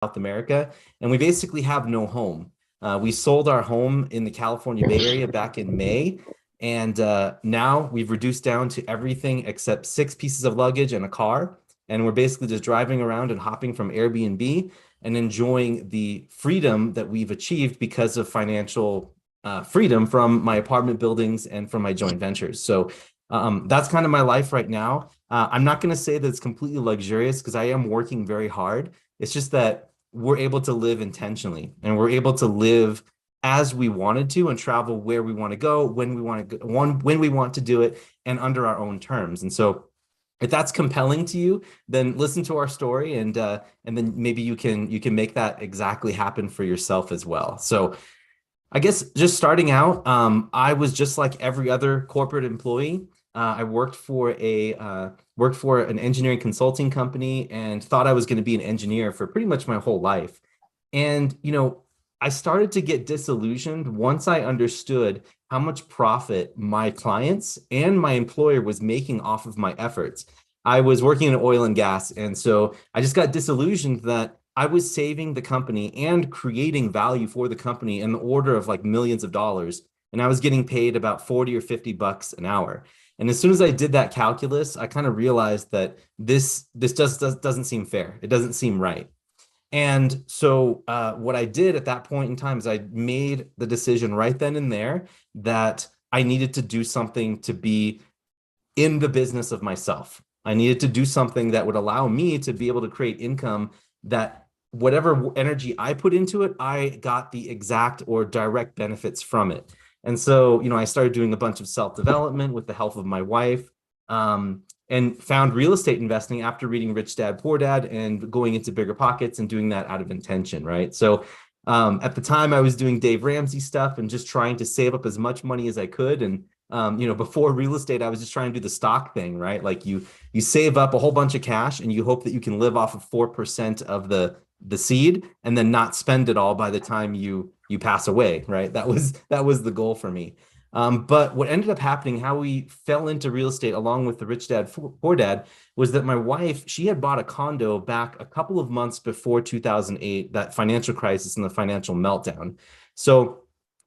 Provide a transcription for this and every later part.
South America, and we basically have no home. We sold our home in the California Bay Area back in May, and now we've reduced down to everything except 6 pieces of luggage and a car. And we're basically just driving around and hopping from Airbnb and enjoying the freedom that we've achieved because of financial freedom from my apartment buildings and from my joint ventures. So that's kind of my life right now. I'm not going to say that it's completely luxurious because I am working very hard. It's just that we're able to live intentionally and we're able to live as we wanted to and travel where we want to go, when we want to go, when we want to do it, and under our own terms. And so if that's compelling to you, then listen to our story and then maybe you can make that exactly happen for yourself as well. So I guess just starting out, I was just like every other corporate employee. I worked for an engineering consulting company and thought I was going to be an engineer for pretty much my whole life. And I started to get disillusioned once I understood how much profit my clients and my employer was making off of my efforts. I was working in oil and gas, and so I just got disillusioned that I was saving the company and creating value for the company in the order of like millions of dollars. And I was getting paid about 40 or $50 an hour. And as soon as I did that calculus, I kind of realized that this just doesn't seem fair. It doesn't seem right. And so what I did at that point in time is I made the decision right then and there that I needed to do something to be in the business of myself. I needed to do something that would allow me to be able to create income that whatever energy I put into it, I got the exact or direct benefits from it. And so, I started doing a bunch of self-development with the help of my wife, and found real estate investing after reading Rich Dad, Poor Dad and going into Bigger Pockets and doing that out of intention, right? So at the time I was doing Dave Ramsey stuff and just trying to save up as much money as I could. And before real estate, I was just trying to do the stock thing, right? Like you save up a whole bunch of cash and you hope that you can live off of 4% of the seed and then not spend it all by the time you pass away, right? That was the goal for me. But what ended up happening, how we fell into real estate along with the Rich Dad Poor Dad, was that my wife, she had bought a condo back a couple of months before 2008, that financial crisis and the financial meltdown. So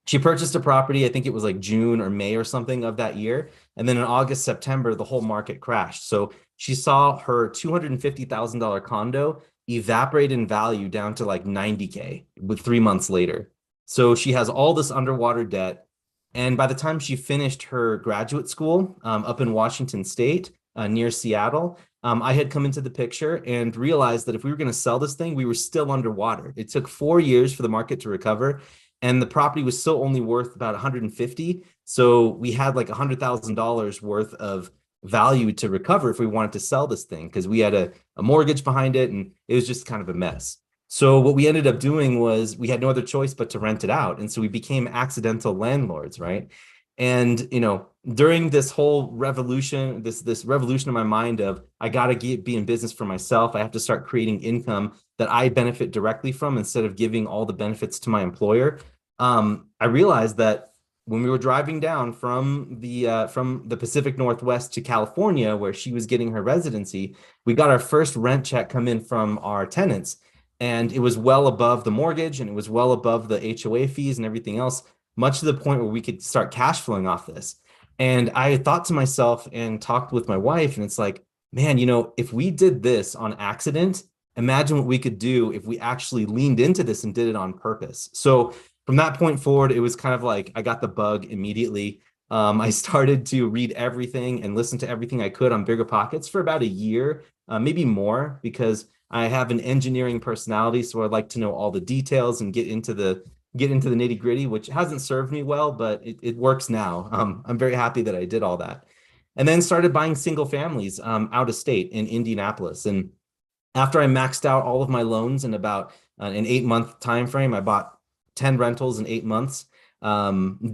she purchased a property, I think it was like June or May or something of that year. And then in August, September, the whole market crashed. So she saw her $250,000 condo evaporate in value down to like 90K with 3 months later. So she has all this underwater debt. And by the time she finished her graduate school up in Washington State, near Seattle, I had come into the picture and realized that if we were going to sell this thing, we were still underwater. It took 4 years for the market to recover, and the property was still only worth about 150. So we had like $100,000 worth of value to recover if we wanted to sell this thing because we had a mortgage behind it, and it was just kind of a mess. So what we ended up doing was we had no other choice but to rent it out. And so we became accidental landlords, right? And, during this whole revolution, this revolution in my mind of I got to be in business for myself. I have to start creating income that I benefit directly from instead of giving all the benefits to my employer. I realized that when we were driving down from the Pacific Northwest to California, where she was getting her residency, we got our first rent check come in from our tenants. And it was well above the mortgage and it was well above the HOA fees and everything else, much to the point where we could start cash flowing off this. And I thought to myself and talked with my wife, and it's like, man, if we did this on accident, imagine what we could do if we actually leaned into this and did it on purpose. So from that point forward, it was kind of like I got the bug immediately. I started to read everything and listen to everything I could on Bigger Pockets for about a year, maybe more, because I have an engineering personality, so I like to know all the details and get into the nitty gritty, which hasn't served me well, but it works now. I'm very happy that I did all that, and then started buying single families out of state in Indianapolis. And after I maxed out all of my loans in about an 8 month time frame, I bought 10 rentals in 8 months,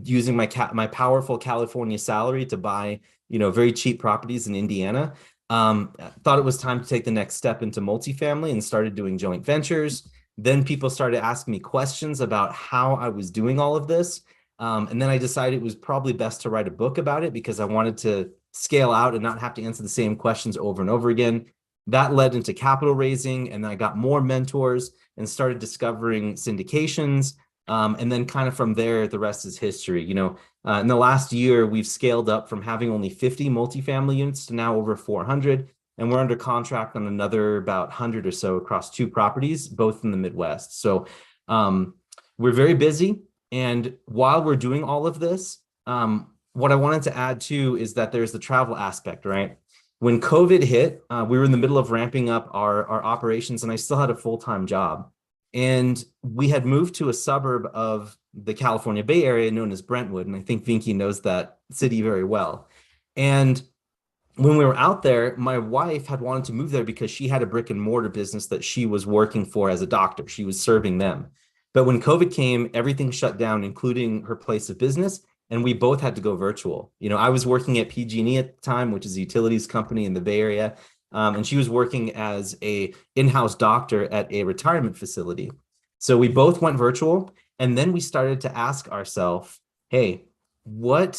using my powerful California salary to buy very cheap properties in Indiana. Thought it was time to take the next step into multifamily and started doing joint ventures. Then people started asking me questions about how I was doing all of this. And then I decided it was probably best to write a book about it because I wanted to scale out and not have to answer the same questions over and over again. That led into capital raising, and then I got more mentors and started discovering syndications. And then kind of from there, the rest is history. In the last year, we've scaled up from having only 50 multifamily units to now over 400. And we're under contract on another about 100 or so across 2 properties, both in the Midwest. So we're very busy. And while we're doing all of this, what I wanted to add too is that there's the travel aspect, right? When COVID hit, we were in the middle of ramping up our operations, and I still had a full-time job. And we had moved to a suburb of the California Bay Area known as Brentwood. And I think Vinki knows that city very well. And when we were out there, my wife had wanted to move there because she had a brick and mortar business that she was working for as a doctor. She was serving them. But when COVID came, everything shut down, including her place of business. And we both had to go virtual. I was working at PG&E at the time, which is a utilities company in the Bay Area. And she was working as a in-house doctor at a retirement facility. So we both went virtual. And then we started to ask ourselves, hey, would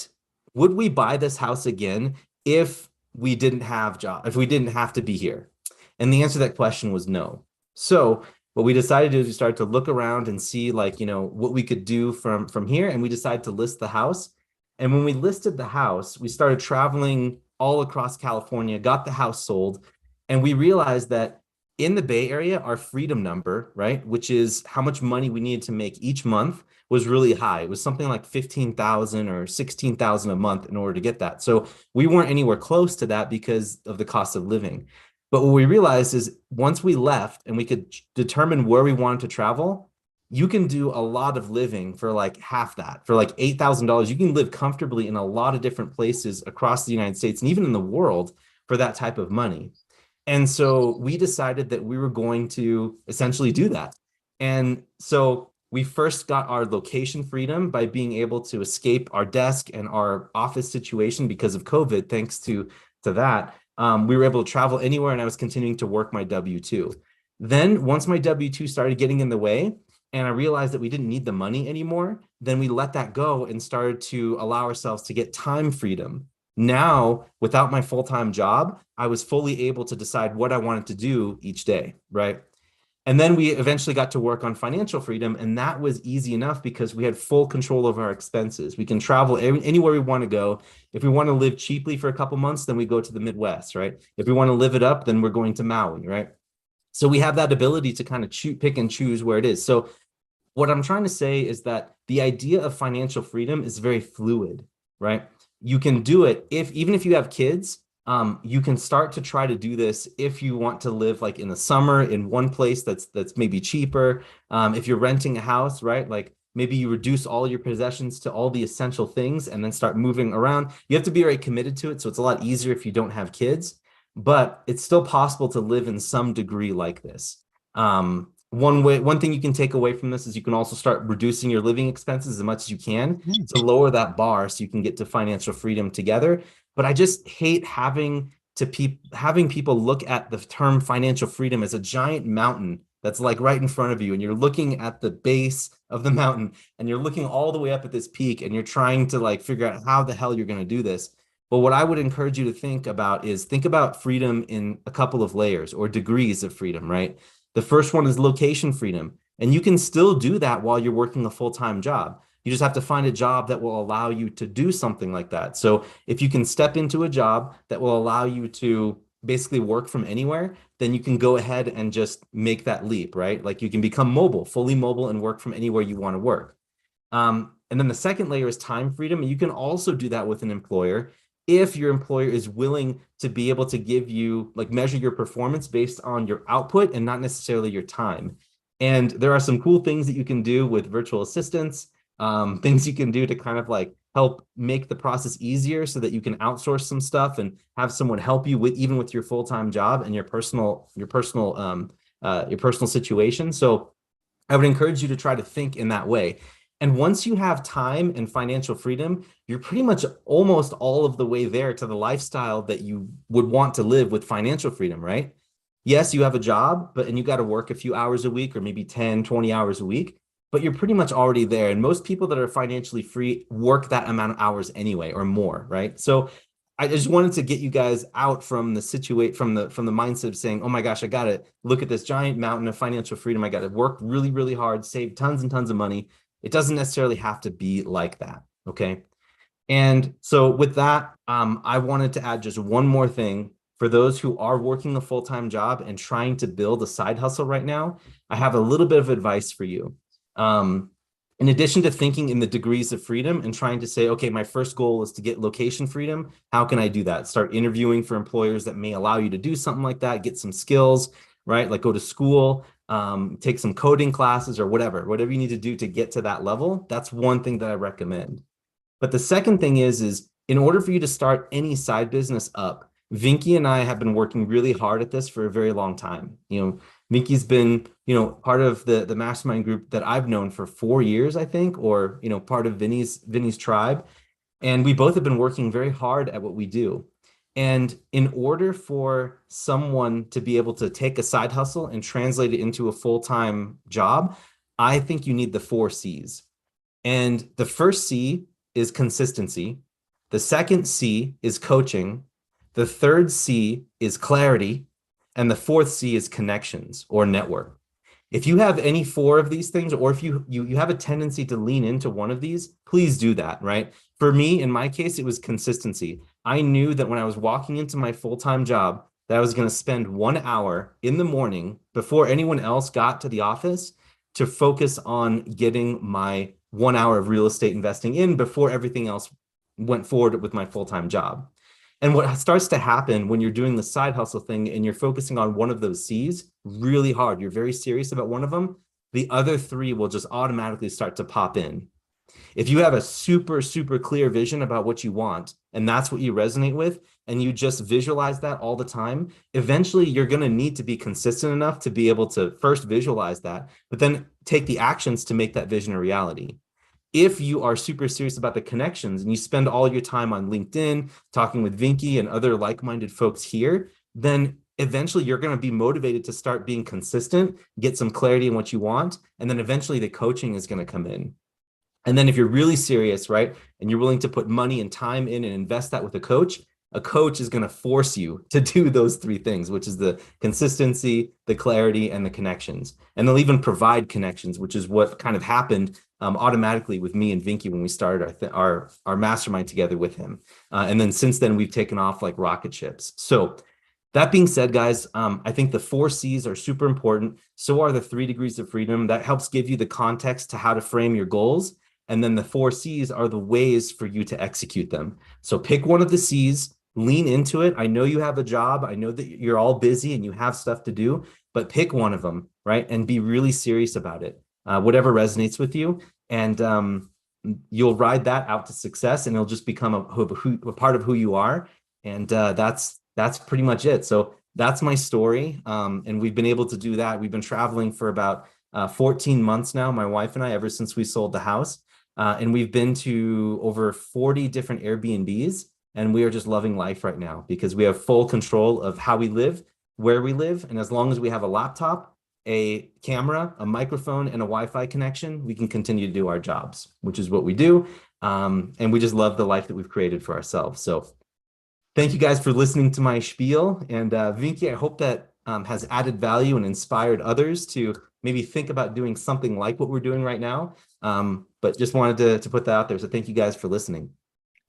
we buy this house again if we didn't have if we didn't have to be here? And the answer to that question was no. So what we decided to do is we started to look around and see what we could do from here. And we decided to list the house. And when we listed the house, we started traveling all across California, got the house sold. And we realized that in the Bay Area, our freedom number, right, which is how much money we needed to make each month, was really high. It was something like 15,000 or 16,000 a month in order to get that. So we weren't anywhere close to that because of the cost of living. But what we realized is once we left and we could determine where we wanted to travel, you can do a lot of living for like half that. For like $8,000, you can live comfortably in a lot of different places across the United States and even in the world for that type of money. And so we decided that we were going to essentially do that. And so we first got our location freedom by being able to escape our desk and our office situation because of COVID. Thanks to that, we were able to travel anywhere, and I was continuing to work my W-2. Then once my W-2 started getting in the way and I realized that we didn't need the money anymore, then we let that go and started to allow ourselves to get time freedom. Now, without my full-time job, I was fully able to decide what I wanted to do each day, right? And then we eventually got to work on financial freedom, and that was easy enough because we had full control of our expenses. We can travel anywhere we want to go. If we want to live cheaply for a couple months, then we go to the Midwest, right? If we want to live it up, then we're going to Maui, right? So we have that ability to kind of pick and choose where it is. So what I'm trying to say is that the idea of financial freedom is very fluid, right? You can do it even if you have kids. You can start to try to do this if you want to live like in the summer in one place that's maybe cheaper. If you're renting a house, right? Like maybe you reduce all your possessions to all the essential things and then start moving around. You have to be very committed to it. So it's a lot easier if you don't have kids, but it's still possible to live in some degree like this. One thing you can take away from this is you can also start reducing your living expenses as much as you can to lower that bar so you can get to financial freedom together. But I just hate having people look at the term financial freedom as a giant mountain that's like right in front of you, and you're looking at the base of the mountain and you're looking all the way up at this peak and you're trying to like figure out how the hell you're going to do this. But what I would encourage you to think about freedom in a couple of layers or degrees of freedom, right? The first one is location freedom, and you can still do that while you're working a full-time job. You just have to find a job that will allow you to do something like that. So if you can step into a job that will allow you to basically work from anywhere, then you can go ahead and just make that leap, right? Like you can become fully mobile and work from anywhere you want to work. And then the second layer is time freedom. And you can also do that with an employer if your employer is willing to be able to give you, like measure your performance based on your output and not necessarily your time. And there are some cool things that you can do with virtual assistants, things you can do to kind of like help make the process easier so that you can outsource some stuff and have someone help you even with your full-time job and your personal situation. So I would encourage you to try to think in that way. And once you have time and financial freedom, you're pretty much almost all of the way there to the lifestyle that you would want to live with financial freedom, right? Yes, you have a job, and you got to work a few hours a week or maybe 10, 20 hours a week, but you're pretty much already there. And most people that are financially free work that amount of hours anyway or more, right? So I just wanted to get you guys out from the from the mindset of saying, oh my gosh, I gotta look at this giant mountain of financial freedom. I gotta work really, really hard, save tons and tons of money. It doesn't necessarily have to be like that. Okay. And so with that, I wanted to add just one more thing for those who are working a full-time job and trying to build a side hustle right now. I have a little bit of advice for you. In addition to thinking in the degrees of freedom and trying to say, okay, my first goal is to get location freedom. How can I do that? Start interviewing for employers that may allow you to do something like that, get some skills, right? Like go to school, take some coding classes or whatever you need to do to get to that level. That's one thing that I recommend. But the second thing is in order for you to start any side business up, Vinki and I have been working really hard at this for a very long time. Vinki's been, part of the mastermind group that I've known for 4 years, I think, or, part of Vinny's tribe. And we both have been working very hard at what we do. And in order for someone to be able to take a side hustle and translate it into a full-time job, I think you need the 4 C's. And the first C is consistency. The second C is coaching. The third C is clarity. And the fourth C is connections or network. If you have any 4 of these things, or if you have a tendency to lean into one of these, please do that, right? For me, in my case, it was consistency. I knew that when I was walking into my full-time job, that I was going to spend 1 hour in the morning before anyone else got to the office to focus on getting my 1 hour of real estate investing in before everything else went forward with my full-time job. And what starts to happen when you're doing the side hustle thing and you're focusing on one of those C's really hard, you're very serious about one of them, the other 3 will just automatically start to pop in. If you have a super, super clear vision about what you want, and that's what you resonate with, and you just visualize that all the time, eventually you're going to need to be consistent enough to be able to first visualize that, but then take the actions to make that vision a reality. If you are super serious about the connections and you spend all your time on LinkedIn, talking with Vinki and other like-minded folks here, then eventually you're going to be motivated to start being consistent, get some clarity in what you want, and then eventually the coaching is going to come in. And then if you're really serious, right, and you're willing to put money and time in and invest that with a coach is going to force you to do those 3 things, which is the consistency, the clarity, and the connections. And they'll even provide connections, which is what kind of happened automatically with me and Vinki when we started our mastermind together with him. And then since then, we've taken off like rocket ships. So that being said, guys, I think the 4 C's are super important. So are the 3 degrees of freedom. That helps give you the context to how to frame your goals. And then the 4 C's are the ways for you to execute them. So pick one of the C's, lean into it. I know you have a job. I know that you're all busy and you have stuff to do, but pick one of them, right? And be really serious about it. Whatever resonates with you. And you'll ride that out to success and it'll just become a part of who you are. And that's pretty much it. So that's my story. And we've been able to do that. We've been traveling for about 14 months now, my wife and I, ever since we sold the house. And we've been to over 40 different Airbnbs. And we are just loving life right now because we have full control of how we live, where we live. And as long as we have a laptop, a camera, a microphone, and a Wi-Fi connection, we can continue to do our jobs, which is what we do. And we just love the life that we've created for ourselves. So thank you guys for listening to my spiel. And Vinki, I hope that has added value and inspired others to maybe think about doing something like what we're doing right now. But just wanted to put that out there. So thank you guys for listening.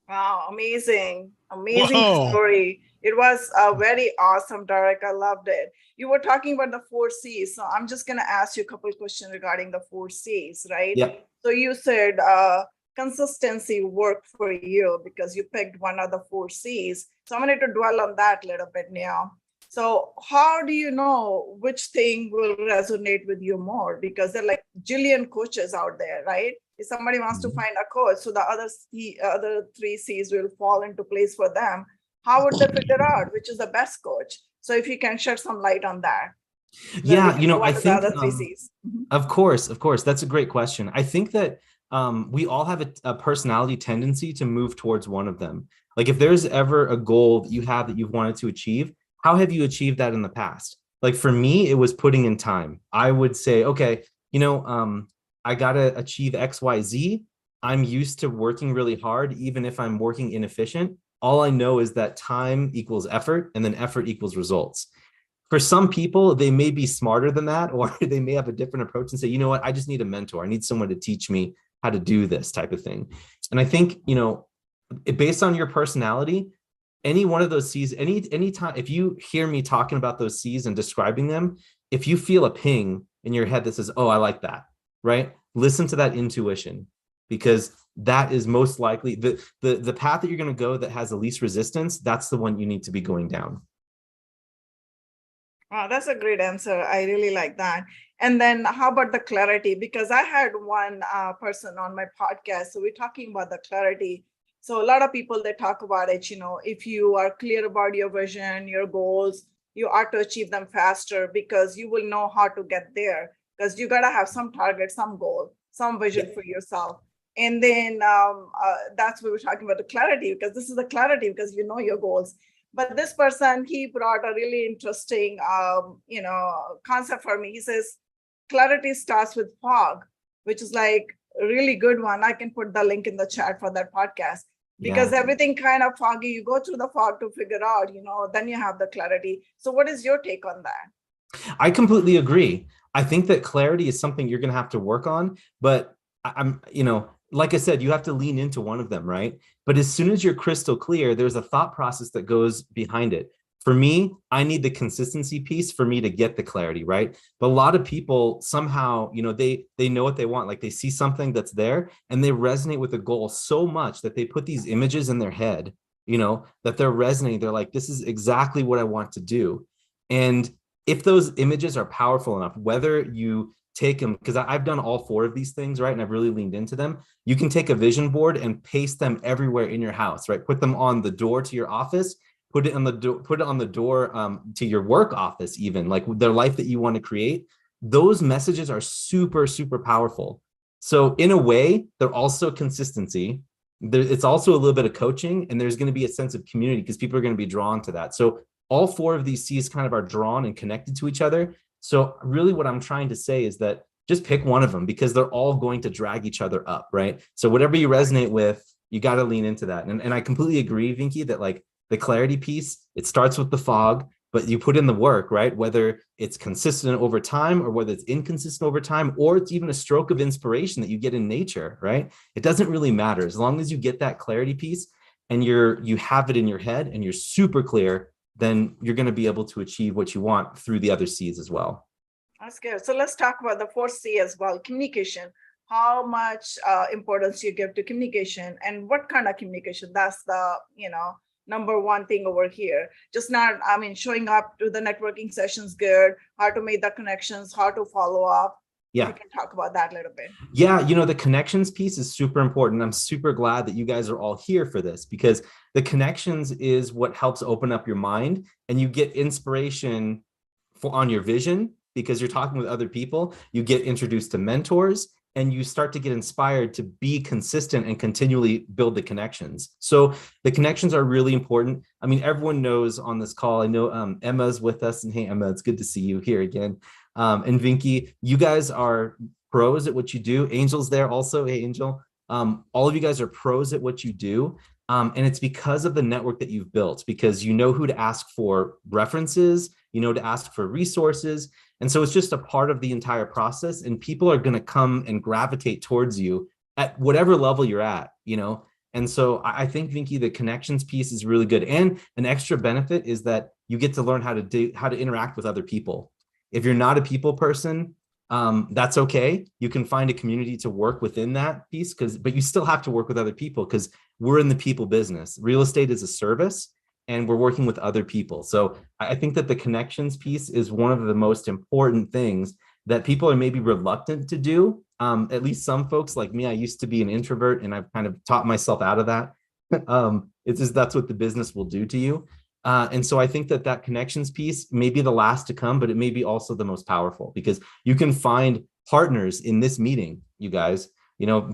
Wow, amazing story. It was very awesome, Derek. I loved it. You were talking about the 4 C's. So I'm just going to ask you a couple of questions regarding the 4 C's, right? Yeah. So you said consistency worked for you because you picked one of the 4 C's. So I'm going to dwell on that a little bit now. So how do you know which thing will resonate with you more? Because there are like jillion coaches out there, right? If somebody wants to find a coach, so the other 3 C's will fall into place for them. How would they figure out which is the best coach? So if you can shed some light on that. Yeah, I think, the other 3 C's. Of course, that's a great question. I think that we all have a personality tendency to move towards one of them. Like if there's ever a goal that you have that you've wanted to achieve, how have you achieved that in the past? Like for me, it was putting in time. I would say, okay, I got to achieve X, Y, Z. I'm used to working really hard, even if I'm working inefficient. All I know is that time equals effort, and then effort equals results. For some people, they may be smarter than that, or they may have a different approach and say, you know what, I just need a mentor. I need someone to teach me how to do this type of thing. And I think, based on your personality, any one of those C's, any time, if you hear me talking about those C's and describing them, if you feel a ping in your head that says, oh, I like that, right? Listen to that intuition, because that is most likely the path that you're going to go that has the least resistance. That's the one you need to be going down. Wow, that's a great answer. I really like that. And then how about the clarity? Because I had one person on my podcast. So we're talking about the clarity. So a lot of people, they talk about it, if you are clear about your vision, your goals, you are to achieve them faster because you will know how to get there, because you got to have some target, some goal, some vision for yourself. And then that's what we're talking about, the clarity, because this is the clarity because you know your goals. But this person, he brought a really interesting, concept for me. He says, clarity starts with fog, which is like a really good one. I can put the link in the chat for that podcast, because everything kind of foggy. You go through the fog to figure out, then you have the clarity. So what is your take on that? I completely agree. I think that clarity is something you're going to have to work on, but I'm, like I said, you have to lean into one of them, right? But as soon as you're crystal clear, there's a thought process that goes behind it. For me, I need the consistency piece for me to get the clarity, right? But a lot of people somehow, they know what they want. Like they see something that's there and they resonate with the goal so much that they put these images in their head, that they're resonating. They're like, this is exactly what I want to do. And if those images are powerful enough, whether you take them, because I've done all four of these things, right? And I've really leaned into them. You can take a vision board and paste them everywhere in your house, right? Put them on the door to your office, put it on the door to your work office, even like the life that you want to create. Those messages are super, super powerful. So in a way, they're also consistency. It's also a little bit of coaching, and there's going to be a sense of community because people are going to be drawn to that. So all four of these C's kind of are drawn and connected to each other. So really what I'm trying to say is that just pick one of them, because they're all going to drag each other up, right? So whatever you resonate with, you got to lean into that. And I completely agree, Vinki, that like the clarity piece, it starts with the fog, but you put in the work, right? Whether it's consistent over time or whether it's inconsistent over time, or it's even a stroke of inspiration that you get in nature, right? It doesn't really matter. As long as you get that clarity piece and you have it in your head and you're super clear, then you're going to be able to achieve what you want through the other C's as well. That's good. So let's talk about the fourth C as well, communication. How much importance you give to communication, and what kind of communication? That's the, number one thing over here. Just not, showing up to the networking sessions good, how to make the connections, how to follow up. Yeah. We can talk about that a little bit. Yeah, the connections piece is super important. I'm super glad that you guys are all here for this, because the connections is what helps open up your mind, and you get inspiration on your vision because you're talking with other people. You get introduced to mentors, and you start to get inspired to be consistent and continually build the connections. So the connections are really important. Everyone knows on this call, I know Emma's with us, and hey, Emma, it's good to see you here again. And Vinki, you guys are pros at what you do. Angel's there also. Hey, Angel. All of you guys are pros at what you do. And it's because of the network that you've built, because you know who to ask for references, to ask for resources. And so it's just a part of the entire process, and people are going to come and gravitate towards you at whatever level you're at, And so I think, Vinki, the connections piece is really good. And an extra benefit is that you get to learn how to interact with other people. If you're not a people person, that's okay. You can find a community to work within that piece, but you still have to work with other people, because we're in the people business. Real estate is a service, and we're working with other people. So I think that the connections piece is one of the most important things that people are maybe reluctant to do. At least some folks like me. I used to be an introvert, and I've kind of taught myself out of that. It's just, that's what the business will do to you. And so I think that connections piece may be the last to come, but it may be also the most powerful, because you can find partners in this meeting, you guys,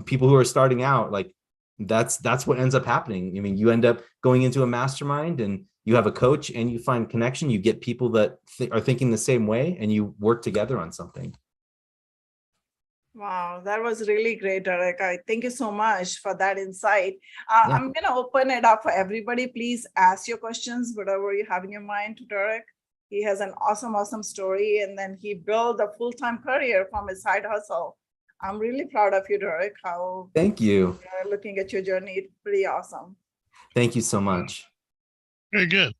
people who are starting out, like that's what ends up happening. You end up going into a mastermind, and you have a coach, and you find connection, you get people that are thinking the same way, and you work together on something. Wow, that was really great, Derek. I thank you so much for that insight. Yeah. I'm going to open it up for everybody. Please ask your questions, whatever you have in your mind to Derek. He has an awesome, awesome story. And then he built a full-time career from his side hustle. I'm really proud of you, Derek, how Thank you. you're looking at your journey. It's pretty awesome. Thank you so much. Very good.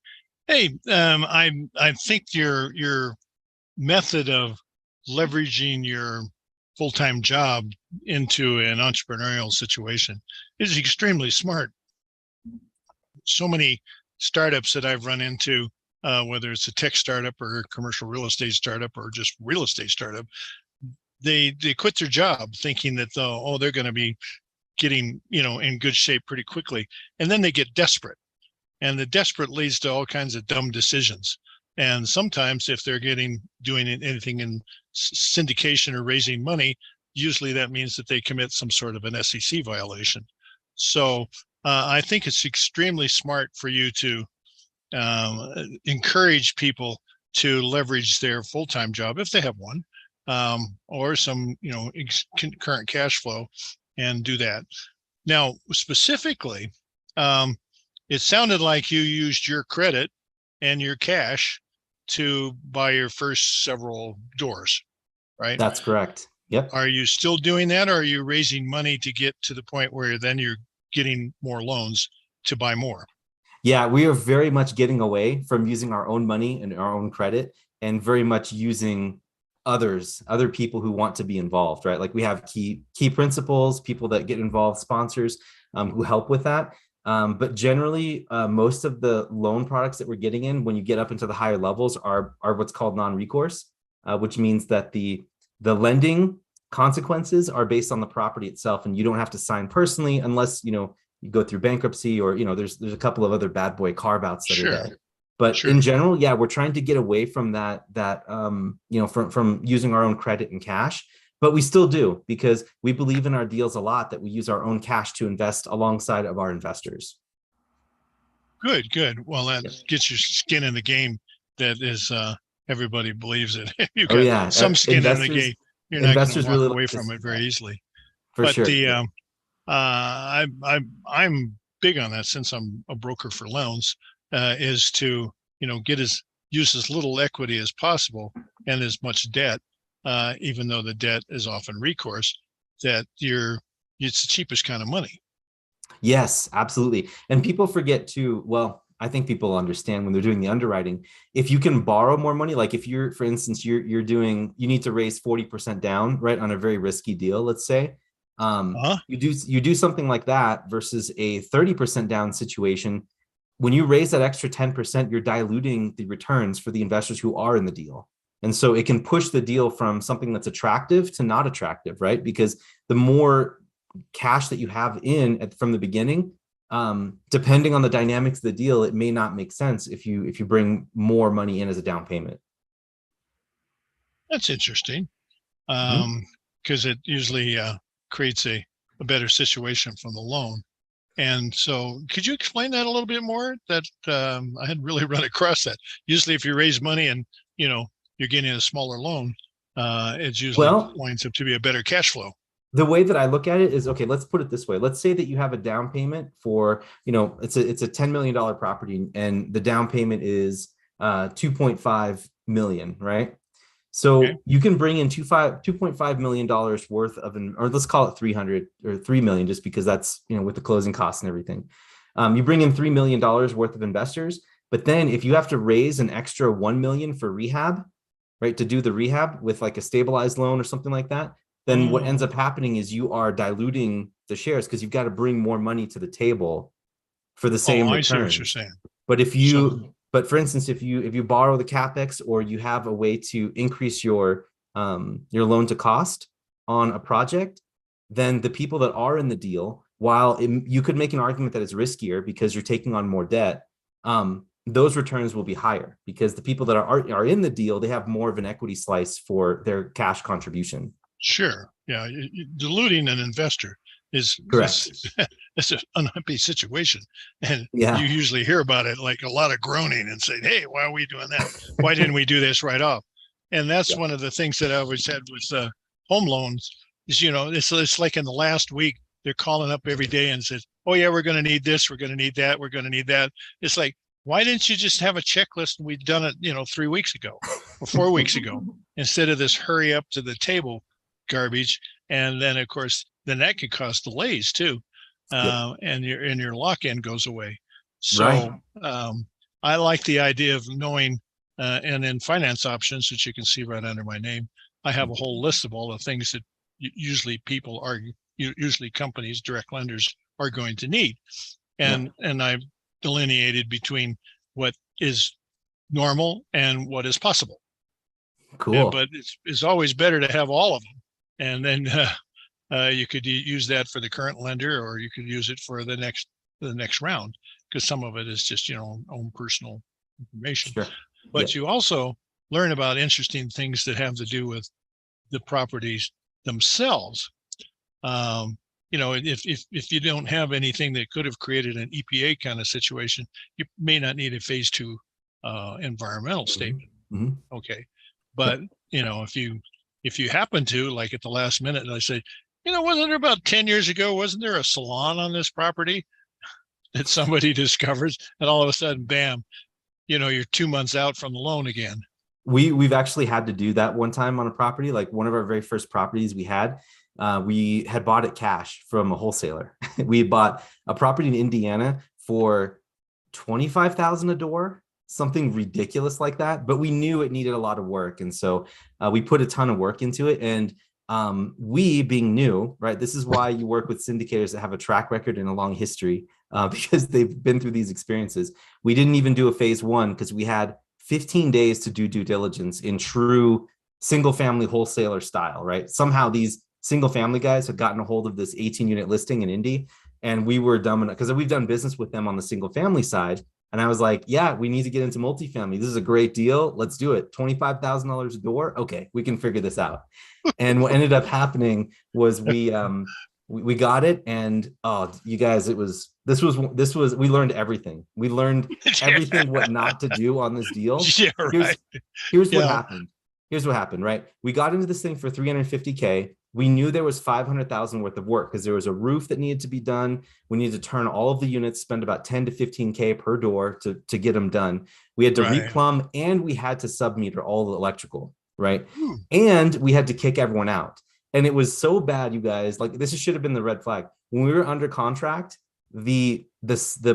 Hey, I think your method of leveraging your full-time job into an entrepreneurial situation is extremely smart. So many startups that I've run into, whether it's a tech startup or a commercial real estate startup or just real estate startup, they quit their job thinking that they're going to be getting in good shape pretty quickly, and then they get desperate, and the desperate leads to all kinds of dumb decisions. And sometimes if they're doing anything in syndication or raising money, usually that means that they commit some sort of an SEC violation. So I think it's extremely smart for you to encourage people to leverage their full-time job if they have one, or some current cash flow, and do that. Now, specifically, it sounded like you used your credit and your cash to buy your first several doors, right? That's correct. Yep. Are you still doing that, or are you raising money to get to the point where then you're getting more loans to buy more? Yeah, we are very much getting away from using our own money and our own credit, and very much using other people who want to be involved, right? Like we have key principals, people that get involved, sponsors who help with that. But generally, most of the loan products that we're getting in when you get up into the higher levels are what's called non-recourse, which means that the lending consequences are based on the property itself, and you don't have to sign personally unless you go through bankruptcy, or there's a couple of other bad boy carve outs that are there. But in general, yeah, we're trying to get away from that from using our own credit and cash. But we still do, because we believe in our deals a lot, that we use our own cash to invest alongside of our investors. Good. Well, that gets your skin in the game. That is, everybody believes it. You got some skin in the game. You're not going to walk away from it very easily. For sure. I'm big on that, since I'm a broker for loans, is to use as little equity as possible and as much debt, even though the debt is often recourse, that it's the cheapest kind of money. Yes, absolutely. And people forget too, well, I think people understand when they're doing the underwriting, if you can borrow more money, like if you're, for instance, you need to raise 40% down, right, on a very risky deal, let's say, you do something like that versus a 30% down situation. When you raise that extra 10%, you're diluting the returns for the investors who are in the deal. And so it can push the deal from something that's attractive to not attractive, right? Because the more cash that you have from the beginning, depending on the dynamics of the deal, it may not make sense if you bring more money in as a down payment. That's interesting, because it usually creates a better situation from the loan. And so could you explain that a little bit more? That I hadn't really run across that. Usually if you raise money and you're getting a smaller loan, it usually winds up to be a better cash flow. The way that I look at it is, okay, let's put it this way. Let's say that you have a down payment for, it's a $10 million property, and the down payment is 2.5 million, right? So you can bring in $2.5 million worth of, or let's call it 300 or 3 million, just because that's, with the closing costs and everything. You bring in $3 million worth of investors, but then if you have to raise an extra 1 million for rehab, right, to do the rehab with like a stabilized loan or something like that, then what ends up happening is you are diluting the shares, because you've got to bring more money to the table for the same return. I see what you're saying. But but for instance, if you borrow the capex, or you have a way to increase your loan to cost on a project, then the people that are in the deal, while you could make an argument that it's riskier because you're taking on more debt, those returns will be higher, because the people that are in the deal, they have more of an equity slice for their cash contribution. Sure. Yeah. Diluting an investor is correct. It's an unhappy situation. And you usually hear about it like a lot of groaning and saying, hey, why are we doing that? Why didn't we do this right off? And that's one of the things that I always had with home loans, It's like in the last week, they're calling up every day and says, oh yeah, we're going to need this. We're going to need that. We're going to need that. It's like, why didn't you just have a checklist? And we'd done it, 3 weeks ago or 4 weeks ago, instead of this hurry up to the table garbage. And then of course, then that could cause delays too. And your lock-in goes away. So Right. I like the idea of knowing, and in finance options, which you can see right under my name, I have a whole list of all the things that usually companies, direct lenders are going to need. And I've delineated between what is normal and what is possible. Cool. But it's always better to have all of them. And then you could use that for the current lender, or you could use it for the next round, because some of it is just, own personal information. Sure. But you also learn about interesting things that have to do with the properties themselves. If you don't have anything that could have created an EPA kind of situation, you may not need a phase 2 environmental statement. Mm-hmm. Okay. But, if you happen to, like at the last minute, and I say, wasn't there about 10 years ago, wasn't there a salon on this property that somebody discovers, and all of a sudden, bam, you're 2 months out from the loan again. We've actually had to do that one time on a property, like one of our very first properties we had bought it cash from a wholesaler. We had bought a property in Indiana for $25,000 a door, something ridiculous like that. But we knew it needed a lot of work. And so we put a ton of work into it. And we, being new, right, this is why you work with syndicators that have a track record and a long history, because they've been through these experiences. We didn't even do a phase 1 because we had 15 days to do due diligence in true single family wholesaler style, right? Somehow these single family guys had gotten a hold of this 18-unit listing in Indy, and we were dumb enough, because we've done business with them on the single family side. And I was like, yeah, we need to get into multifamily. This is a great deal. Let's do it. $25,000 a door. Okay, we can figure this out. And what ended up happening was we got it, and you guys, we learned everything. We learned everything what not to do on this deal. Yeah, right. Here's what happened. Here's what happened, right? We got into this thing for $350K. We knew there was $500,000 worth of work because there was a roof that needed to be done. We needed to turn all of the units, spend about 10 to 15K per door to get them done. We had to replumb, and we had to submeter all the electrical, right? And we had to kick everyone out. And it was so bad, you guys, like this should have been the red flag. When we were under contract, the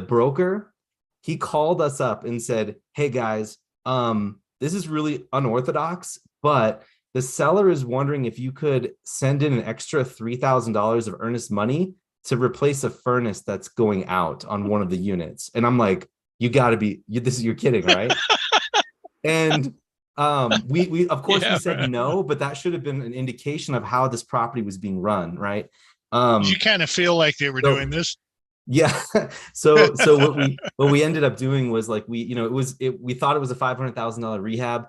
broker, he called us up and said, hey guys, this is really unorthodox, but the seller is wondering if you could send in an extra $3,000 of earnest money to replace a furnace that's going out on one of the units. And I'm like, you're kidding, right? And we of course we said no, but that should have been an indication of how this property was being run, right? You kind of feel like they were doing this. Yeah. So what we ended up doing was like we thought it was a $500,000 rehab.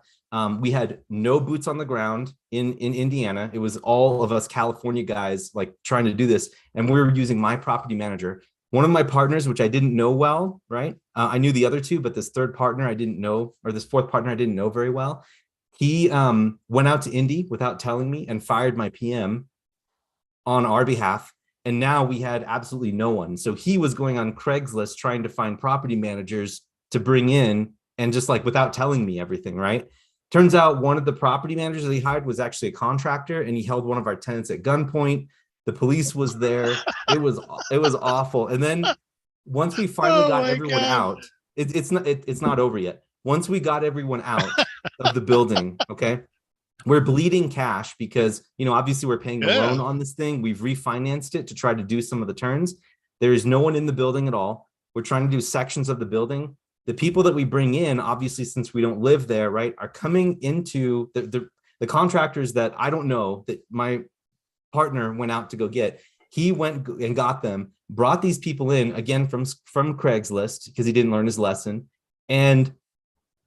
We had no boots on the ground in Indiana. It was all of us California guys like trying to do this, and we were using my property manager. One of my partners, which I didn't know well, right? I knew the other two, but this third partner I didn't know, or this fourth partner I didn't know very well. He went out to Indy without telling me and fired my PM on our behalf. And now we had absolutely no one. So he was going on Craigslist trying to find property managers to bring in, and just like without telling me everything, right? Turns out one of the property managers that he hired was actually a contractor, and he held one of our tenants at gunpoint. The police was there. It was awful. And then once we finally got everyone out, it's not over yet. Once we got everyone out of the building, okay, we're bleeding cash because, obviously we're paying the loan on this thing. We've refinanced it to try to do some of the turns. There is no one in the building at all. We're trying to do sections of the building. The people that we bring in, obviously, since we don't live there, right, are coming into the contractors that I don't know, that my partner went out to go get. He went and got them, brought these people in again from Craigslist because he didn't learn his lesson. And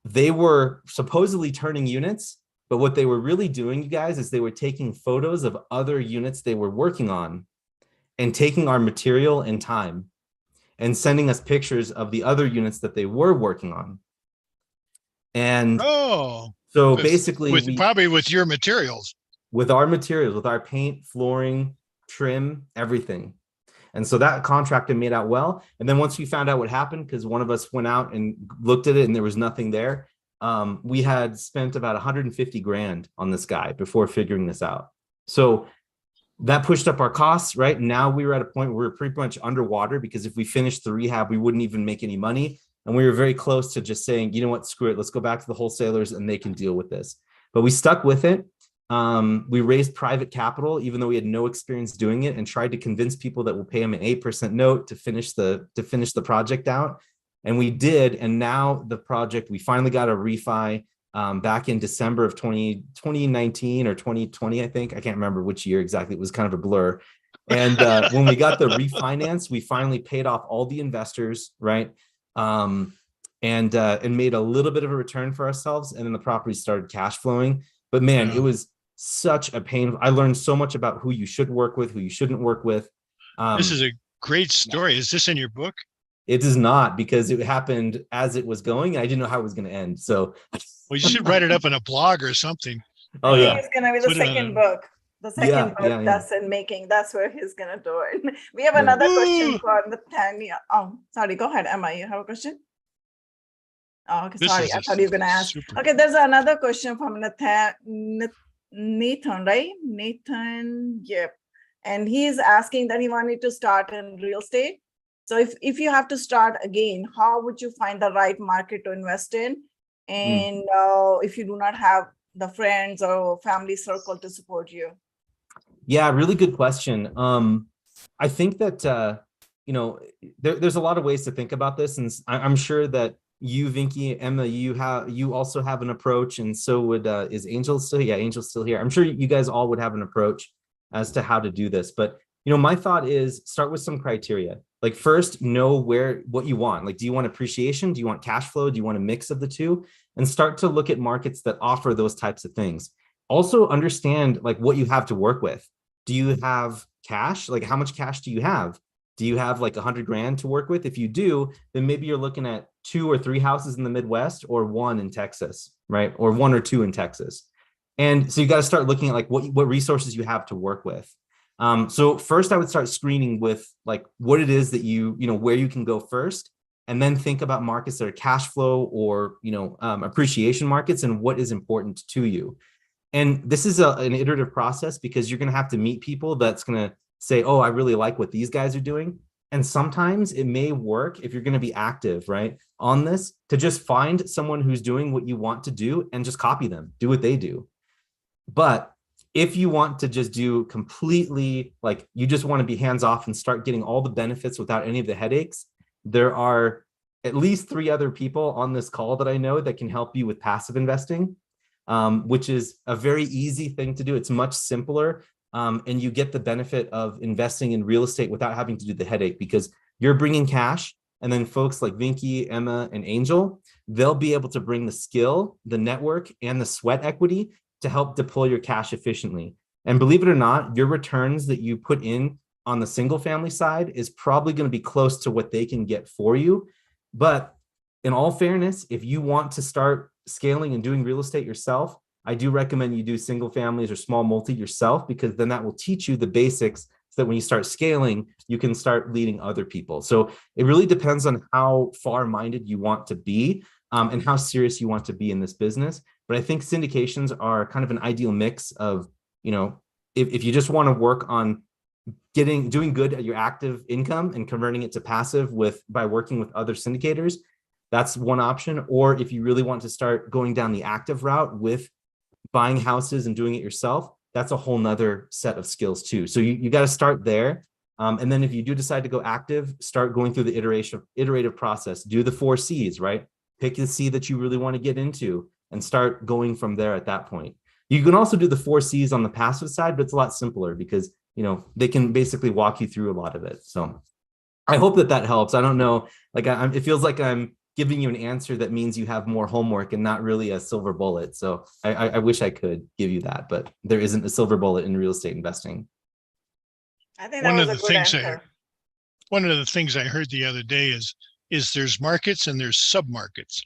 they were supposedly turning units, but what they were really doing, you guys, is they were taking photos of other units they were working on and taking our material and time and sending us pictures of the other units that they were working on. And so basically probably with your materials. with our materials, with our paint, flooring, trim, everything. And so that contractor made out well. And then once we found out what happened, because one of us went out and looked at it and there was nothing there, we had spent about 150 grand on this guy before figuring this out. So that pushed up our costs, right? Now we were at a point where we were pretty much underwater, because if we finished the rehab, we wouldn't even make any money. And we were very close to just saying, you know what, screw it. Let's go back to the wholesalers and they can deal with this. But we stuck with it. We raised private capital, even though we had no experience doing it, and tried to convince people that we'll pay them an 8% note to finish the project out. And we did. And now the project, we finally got a refi back in December of 2019 or 2020, I think. I can't remember which year exactly. It was kind of a blur. And when we got the refinance, we finally paid off all the investors, right? And made a little bit of a return for ourselves. And then the property started cash flowing. But man, it was such a pain. I learned so much about who you should work with, who you shouldn't work with. This is a great story. Is this in your book? It is not, because it happened as it was going. And I didn't know how it was going to end. So, well, you should write it up in a blog or something. Oh yeah, it's gonna be the second book. The second book that's in making. That's where he's gonna do it. We have another question for Nathania. Oh, sorry. Go ahead, Emma. You have a question? Oh, okay. Sorry, I thought you were gonna ask. Okay, there's another question from Nathan, right? Nathan, yep. And he's asking that he wanted to start in real estate. So if you have to start again, how would you find the right market to invest in? And if you do not have the friends or family circle to support you? Yeah, really good question. I think that, there's a lot of ways to think about this. And I'm sure that you, Vinki, Emma, you also have an approach, and so would is Angel still? Yeah, Angel's still here. I'm sure you guys all would have an approach as to how to do this. But my thought is start with some criteria. Like first, know what you want. Like, do you want appreciation? Do you want cash flow? Do you want a mix of the two? And start to look at markets that offer those types of things. Also understand like what you have to work with. Do you have cash? Like how much cash do you have? Do you have like 100 grand to work with? If you do, then maybe you're looking at 2 or 3 houses in the Midwest, or 1 in Texas, right? Or 1 or 2 in Texas. And so you got to start looking at like what resources you have to work with. So first I would start screening with like what it is that where you can go first, and then think about markets that are cash flow or, appreciation markets and what is important to you. And this is an iterative process, because you're going to have to meet people that's going to say, oh, I really like what these guys are doing. And sometimes it may work, if you're going to be active, right, on this, to just find someone who's doing what you want to do and just copy them, do what they do. But if you want to just do completely, like you just want to be hands off and start getting all the benefits without any of the headaches, there are at least 3 other people on this call that I know that can help you with passive investing, which is a very easy thing to do. It's much simpler. And you get the benefit of investing in real estate without having to do the headache, because you're bringing cash, and then folks like Vinki, Emma, and Angel, they'll be able to bring the skill, the network, and the sweat equity to help deploy your cash efficiently. And believe it or not, your returns that you put in on the single family side is probably going to be close to what they can get for you. But in all fairness, if you want to start scaling and doing real estate yourself, I do recommend you do single families or small multi yourself, because then that will teach you the basics so that when you start scaling, you can start leading other people. So it really depends on how far-minded you want to be and how serious you want to be in this business. But I think syndications are kind of an ideal mix of, if you just want to work on doing good at your active income and converting it to passive by working with other syndicators, that's one option. Or if you really want to start going down the active route with buying houses and doing it yourself, that's a whole nother set of skills too. So you got to start there. And then if you do decide to go active, start going through the iterative process, do the 4 C's, right? Pick the C that you really want to get into and start going from there at that point. You can also do the 4 C's on the passive side, but it's a lot simpler because, they can basically walk you through a lot of it. So I hope that helps. I don't know, like it feels like I'm giving you an answer that means you have more homework and not really a silver bullet. So I wish I could give you that, but there isn't a silver bullet in real estate investing. I think that was a good answer. One of the things I heard the other day is there's markets and there's submarkets.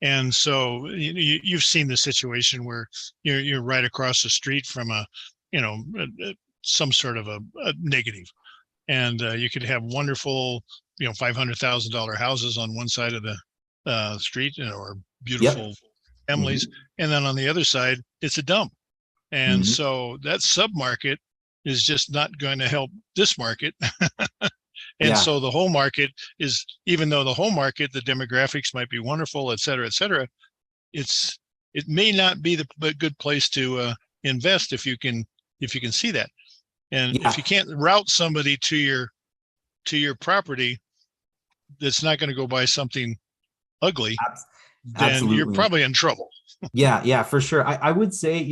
And so you've seen the situation where you're right across the street from some sort of a negative, and you could have wonderful, $500,000 houses on one side of the street, or beautiful families, and then on the other side, it's a dump. And so that submarket is just not going to help this market. And so the whole market is, even though the whole market, the demographics might be wonderful, et cetera, it may not be the good place to invest if you can see that. And if you can't route somebody to your property that's not going to go buy something ugly, then you're probably in trouble. Yeah, for sure. I would say,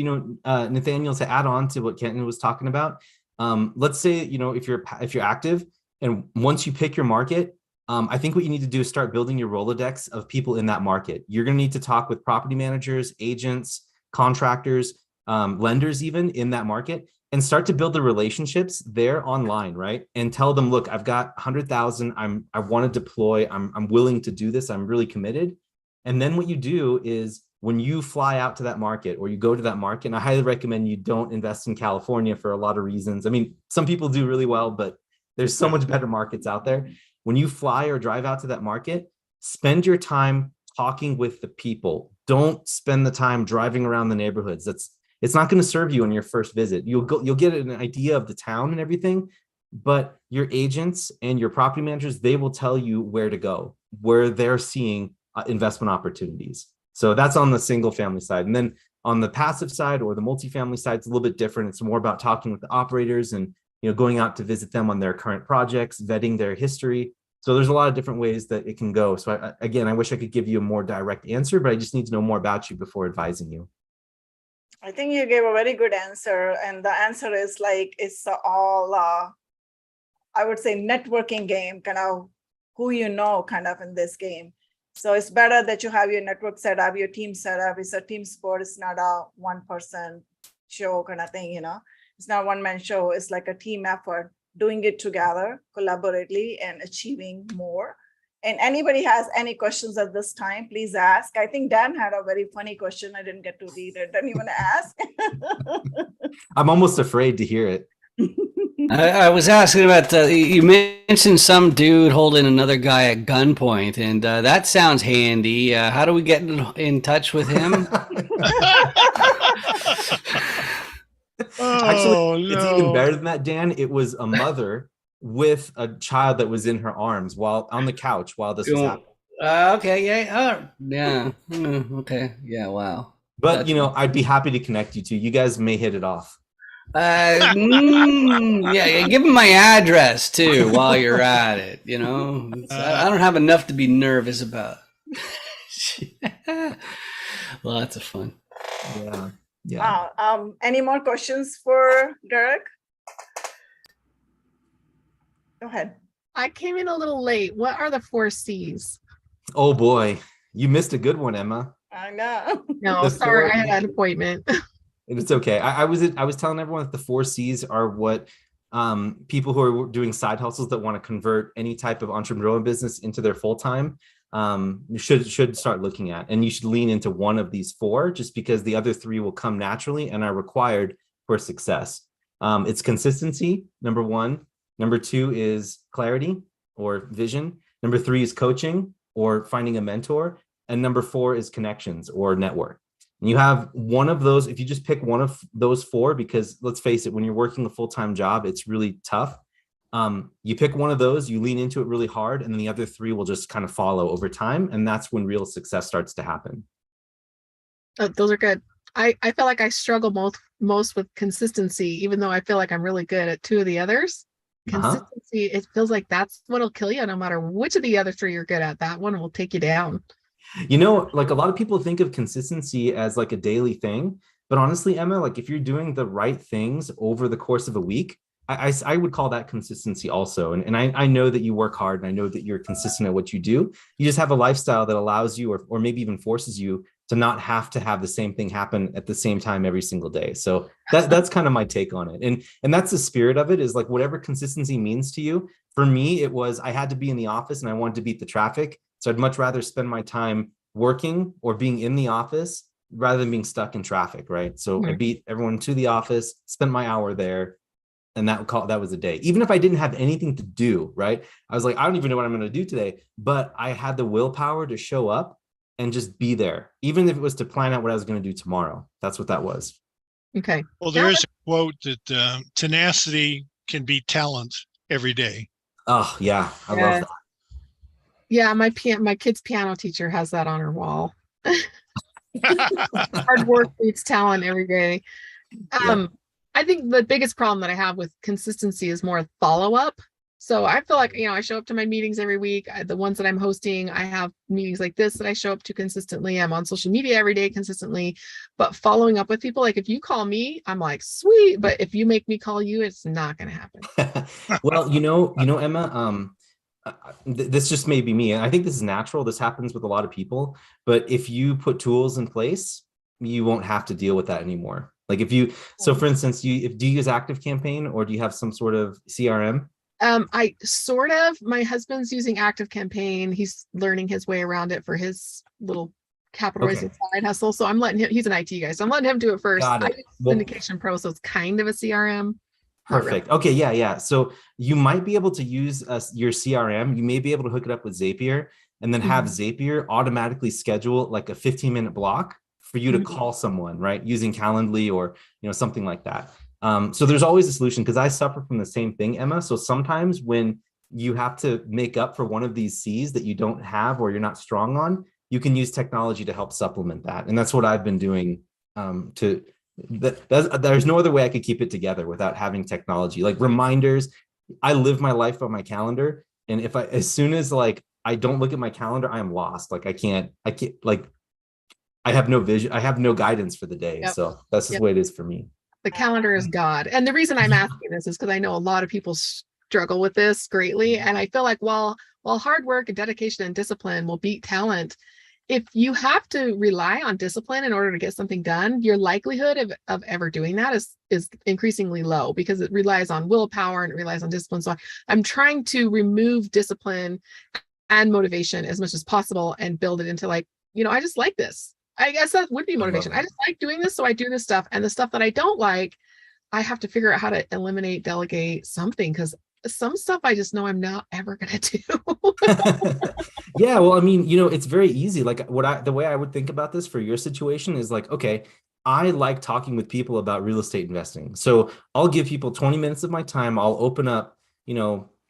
Nathaniel, to add on to what Kenton was talking about, let's say, if you're active, and once you pick your market, I think what you need to do is start building your Rolodex of people in that market. You're going to need to talk with property managers, agents, contractors, lenders, even in that market, and start to build the relationships there online, right? And tell them, look, I've got 100,000. I want to deploy. I'm willing to do this. I'm really committed. And then what you do is, when you fly out to that market or you go to that market, and I highly recommend you don't invest in California for a lot of reasons. I mean, some people do really well, but there's so much better markets out there. When you fly or drive out to that market, spend your time talking with the people. Don't spend the time driving around the neighborhoods. It's not going to serve you on your first visit. You'll get an idea of the town and everything, but your agents and your property managers, they will tell you where to go, where they're seeing investment opportunities. So that's on the single family side. And then on the passive side or the multifamily side, it's a little bit different. It's more about talking with the operators and going out to visit them on their current projects, vetting their history. So there's a lot of different ways that it can go. So I wish I could give you a more direct answer, but I just need to know more about you before advising you. I think you gave a very good answer. And the answer is it's all, I would say, networking game, kind of who kind of in this game. So it's better that you have your network set up, your team set up. It's a team sport. It's not a one-person show kind of thing, It's not a one-man show. It's like a team effort, doing it together, collaboratively, and achieving more. And anybody has any questions at this time, please ask. I think Dan had a very funny question. I didn't get to read it. Don't even ask. I'm almost afraid to hear it. I was asking about, you mentioned some dude holding another guy at gunpoint, and that sounds handy. How do we get in touch with him? Actually, it's even better than that, Dan. It was a mother with a child that was in her arms while on the couch while this was happening. Okay, yeah. Okay, yeah, wow. But, I'd be happy to connect you two. You guys may hit it off. Yeah, give him my address too while you're at it. I don't have enough to be nervous about. Lots of fun. Yeah. Any more questions for Derek? Go ahead. I came in a little late. What are the 4 C's? Oh boy, you missed a good one, Emma. I know. No, sorry, I had an appointment. It's okay. I was telling everyone that the 4 C's are what people who are doing side hustles that want to convert any type of entrepreneurial business into their full-time should start looking at. And you should lean into one of these 4, just because the other 3 will come naturally and are required for success. It's consistency, number 1. Number 2 is clarity or vision. Number 3 is coaching or finding a mentor. And number 4 is connections or network. And you have one of those. If you just pick one of those 4, because let's face it, when you're working a full-time job, it's really tough. You pick one of those, you lean into it really hard, and then the other 3 will just kind of follow over time. And that's when real success starts to happen. Those are good. I feel like I struggle most with consistency, even though I feel like I'm really good at 2 of the others. Consistency, it feels like that's what'll kill you no matter which of the other 3 you're good at. That one will take you down. Like a lot of people think of consistency as like a daily thing, but honestly, Emma, like if you're doing the right things over the course of a week, I would call that consistency also. And I know that you work hard, and I know that you're consistent at what you do. You just have a lifestyle that allows you, or maybe even forces you to not have to have the same thing happen at the same time every single day. So that's kind of my take on it. And that's the spirit of it, is like whatever consistency means to you. For me, it was, I had to be in the office and I wanted to beat the traffic. So I'd much rather spend my time working or being in the office rather than being stuck in traffic, right? So I beat everyone to the office, spent my hour there, and that was a day. Even if I didn't have anything to do, right? I was like, I don't even know what I'm going to do today, but I had the willpower to show up and just be there, even if it was to plan out what I was going to do tomorrow. That's what that was. Okay. Well, there is a quote that tenacity can beat talent every day. Oh yeah, I love that. Yeah, my kid's piano teacher has that on her wall. Hard work beats talent every day. I think the biggest problem that I have with consistency is more follow-up. So I feel like, I show up to my meetings every week. The ones that I'm hosting, I have meetings like this that I show up to consistently. I'm on social media every day consistently, but following up with people, like if you call me, I'm like, sweet. But if you make me call you, it's not going to happen. Well, Emma, this just may be me. And I think this is natural. This happens with a lot of people, but if you put tools in place, you won't have to deal with that anymore. Like so for instance, do you use ActiveCampaign or do you have some sort of CRM? My husband's using ActiveCampaign. He's learning his way around it for his little capital raising side hustle. So I'm letting him, he's an IT guy. So I'm letting him do it first. Got it. I use Syndication Pro, so it's kind of a CRM. Perfect. Okay. Yeah. So you might be able to use your CRM. You may be able to hook it up with Zapier and then have Zapier automatically schedule like a 15-minute block for you to call someone, right? Using Calendly or, something like that. So there's always a solution because I suffer from the same thing, Emma. So sometimes when you have to make up for one of these C's that you don't have or you're not strong on, you can use technology to help supplement that. And that's what I've been doing there's no other way I could keep it together without having technology, like reminders. I live my life on my calendar. And as soon as like, I don't look at my calendar, I am lost. Like I can't like, I have no vision. I have no guidance for the day. Yep. So that's just the way it is for me. The calendar is God. And the reason I'm asking this is because I know a lot of people struggle with this greatly. And I feel like while hard work and dedication and discipline will beat talent, if you have to rely on discipline in order to get something done, your likelihood of ever doing that is increasingly low because it relies on willpower and it relies on discipline. So I'm trying to remove discipline and motivation as much as possible and build it into like, I just like this. I guess that would be motivation. I just like doing this. So I do this stuff. And the stuff that I don't like, I have to figure out how to eliminate, delegate something because some stuff I just know I'm not ever going to do. Yeah. Well, I mean, it's very easy. Like the way I would think about this for your situation is like, okay, I like talking with people about real estate investing. So I'll give people 20 minutes of my time. I'll open up,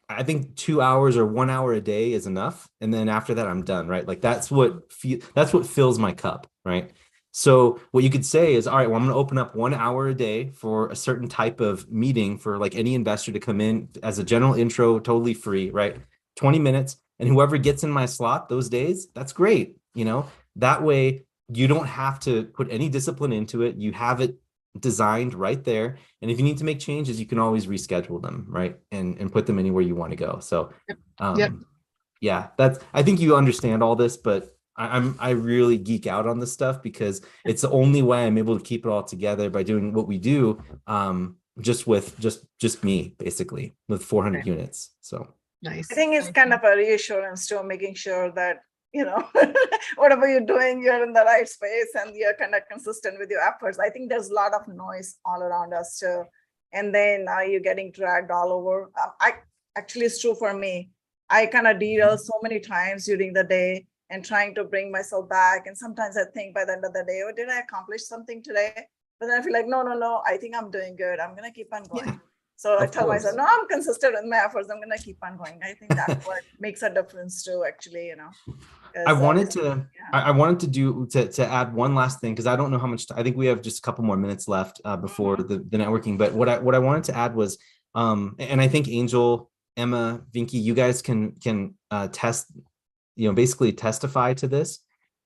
I think 2 hours or 1 hour a day is enough. And then after that, I'm done, right? Like that's what fills my cup, right? So what you could say is, all right, well, I'm going to open up 1 hour a day for a certain type of meeting for like any investor to come in as a general intro, totally free, right? 20 minutes. And whoever gets in my slot those days, that's great. That way you don't have to put any discipline into it. You have it designed right there. And if you need to make changes, you can always reschedule them, right? And put them anywhere you want to go. So yeah, I think you understand all this, but I really geek out on this stuff because it's the only way I'm able to keep it all together by doing what we do, just with just me basically with 400 units. So nice. I think it's kind of a reassurance to making sure that whatever you're doing, you're in the right space and you're kind of consistent with your efforts. I think there's a lot of noise all around us too, and then you're getting dragged all over. Actually, it's true for me. I kind of derail so many times during the day and trying to bring myself back. And sometimes I think by the end of the day, oh, did I accomplish something today? But then I feel like, no, I think I'm doing good. I'm going to keep on going. Yeah. So I tell myself, no, I'm consistent with my efforts. I'm going to keep on going. I think that's what makes a difference too, actually, I wanted to add one last thing, because I don't know how much, I think we have just a couple more minutes left before the networking. But what I wanted to add was, and I think Angel, Emma, Vinki, you guys can test, basically testify to this.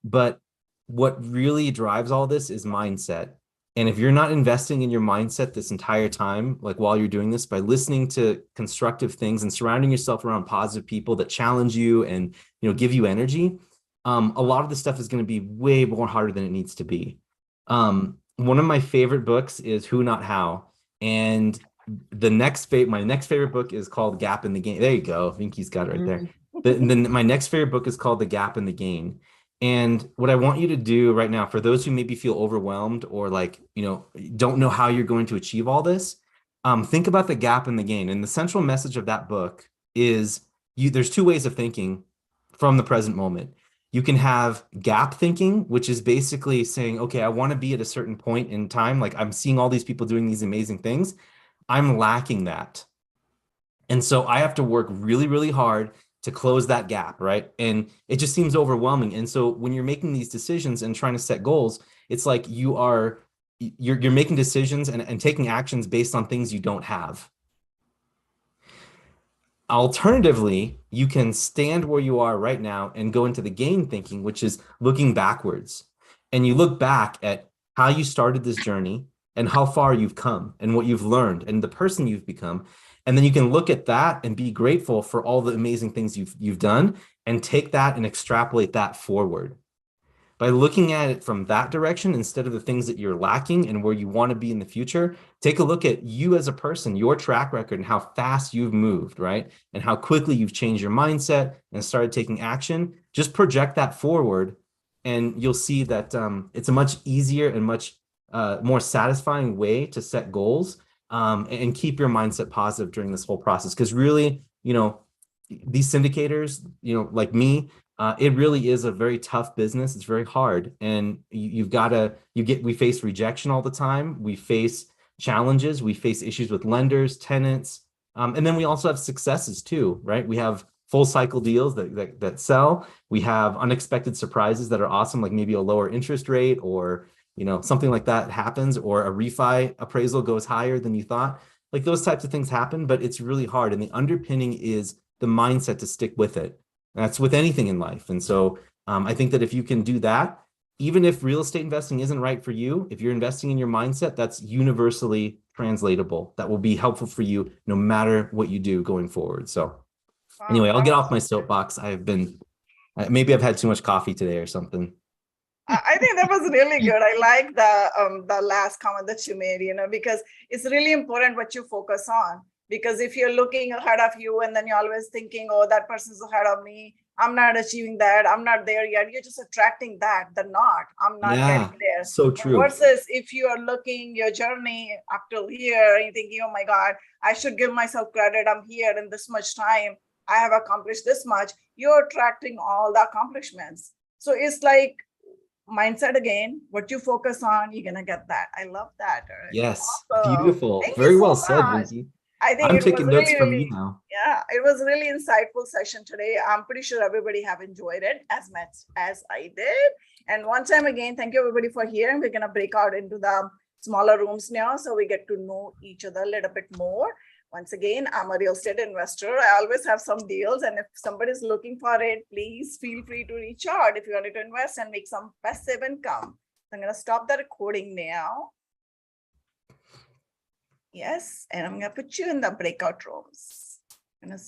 But what really drives all this is mindset. And if you're not investing in your mindset this entire time, like while you're doing this, by listening to constructive things and surrounding yourself around positive people that challenge you and, give you energy, a lot of this stuff is going to be way more harder than it needs to be. One of my favorite books is Who Not How. And my next favorite book is called Gap in the Gain. There you go. Vinki's got it right there. My next favorite book is called The Gap in the Gain. And what I want you to do right now, for those who maybe feel overwhelmed or like, don't know how you're going to achieve all this, think about the gap and the gain. And the central message of that book is there's two ways of thinking from the present moment. You can have gap thinking, which is basically saying, okay, I want to be at a certain point in time. Like I'm seeing all these people doing these amazing things. I'm lacking that. And so I have to work really, really hard to close that gap, right? And it just seems overwhelming. And so when you're making these decisions and trying to set goals, it's like you're making decisions and taking actions based on things you don't have. Alternatively, you can stand where you are right now and go into the gain thinking, which is looking backwards. And you look back at how you started this journey and how far you've come and what you've learned and the person you've become. And then you can look at that and be grateful for all the amazing things you've done and take that and extrapolate that forward. By looking at it from that direction instead of the things that you're lacking and where you want to be in the future, take a look at you as a person, your track record, and how fast you've moved, right? And how quickly you've changed your mindset and started taking action. Just project that forward, and you'll see that it's a much easier and much more satisfying way to set goals and keep your mindset positive during this whole process. Because really, these syndicators, like me, it really is a very tough business. It's very hard. And we face rejection all the time. We face challenges. We face issues with lenders, tenants. And then we also have successes too, right? We have full cycle deals that sell. We have unexpected surprises that are awesome, like maybe a lower interest rate or, something like that happens, or a refi appraisal goes higher than you thought. Like those types of things happen, but it's really hard. And the underpinning is the mindset to stick with it. That's with anything in life. And so I think that if you can do that, even if real estate investing isn't right for you, if you're investing in your mindset, that's universally translatable. That will be helpful for you no matter what you do going forward. So anyway, I'll get off my soapbox. Maybe I've had too much coffee today or something. I think that was really good. I like the last comment that you made, because it's really important what you focus on. Because if you're looking ahead of you and then you're always thinking, oh, that person's ahead of me, I'm not achieving that, I'm not there yet, you're just attracting that, I'm not getting there. So true. Versus if you are looking your journey up till here and you're thinking, oh my God, I should give myself credit, I'm here in this much time, I have accomplished this much, you're attracting all the accomplishments. So it's like mindset again, what you focus on, you're gonna get that. I love that. Yes, awesome. beautiful. Thank Very you so well said, much. Vinki. I think I'm taking notes from you now. Yeah, it was a really insightful session today. I'm pretty sure everybody have enjoyed it as much as I did. And one time again, thank you everybody for here. We're gonna break out into the smaller rooms now, so we get to know each other a little bit more. Once again, I'm a real estate investor. I always have some deals, and if somebody's looking for it, please feel free to reach out if you wanted to invest and make some passive income. So I'm gonna stop the recording now. Yes, and I'm gonna put you in the breakout rooms. I'm gonna